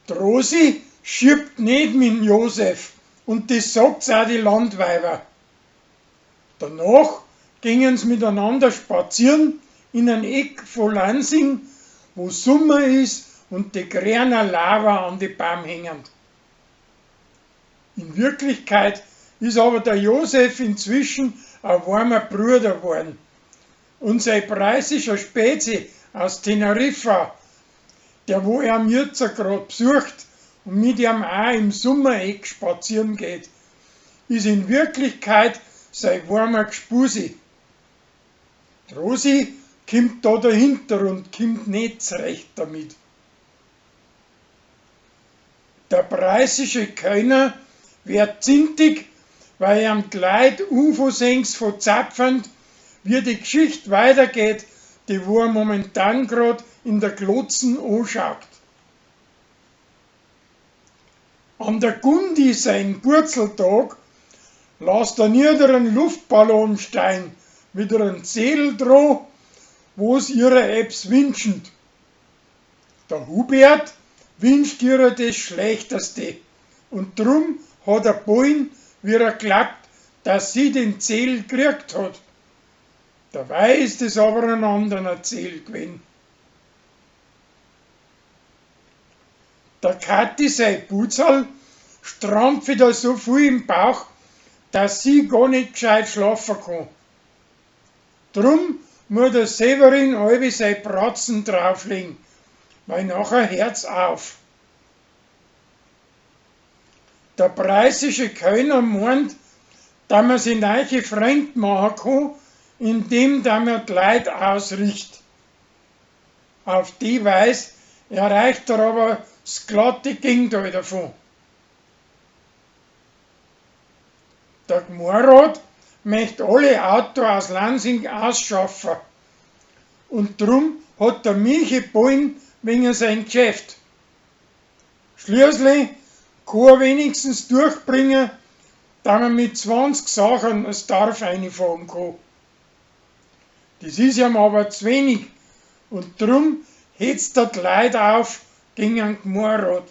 Die Rosi schiebt nicht mit dem Josef und das sagt's auch die Landweiber. Danach gingen sie miteinander spazieren in ein Eck von Lansing, wo Sommer ist und die grüne Lava an die Baum hängen. In Wirklichkeit ist aber der Josef inzwischen ein warmer Bruder geworden. Und sein preußischer Spezi aus Teneriffa, der wo er jetzt gerade besucht und mit ihm auch im Sommereck spazieren geht, ist in Wirklichkeit sein warmer Gspusi. Die Rosi kommt da dahinter und kommt nicht zurecht damit. Der preußische Kölner wird zintig, weil ihm die Leute UFO-Sengs verzapfen, wie die Geschichte weitergeht, die wo er momentan gerade in der Glotzen anschaut. An der Gundi sein Burzeltag lässt er nieder einen Luftballon steigen mit einem Zettel dran, wo es ihre Apps wünschen. Der Hubert wünscht ihr das Schlechteste und drum hat er Bullen, wie er glaubt, dass sie den Zettel gekriegt hat. Dabei ist es aber ein anderer Zettel gewesen. Der Kathi sein Putzerl strampft wieder so viel im Bauch, dass sie gar nicht gescheit schlafen kann. Drum muss der Severin alle sein Bratzen drauflegen, weil nachher hört's auf. Der preußische Kölner meint, dass man sich neiche fremd machen kann, indem man die Leute ausrichtet. Auf die Weise erreicht er aber das glatte Gegenteil davon. Der Gemeinderat möchte alle Autos aus Lansing ausschaffen. Und drum hat der Michi Bullen wegen sein Geschäft. Schließlich kann er wenigstens durchbringen, dass man mit 20 Sachen das Dorf reinfahren kann. Das ist ihm aber zu wenig und drum hetzt er die Leute auf gegen den Gemeinderat.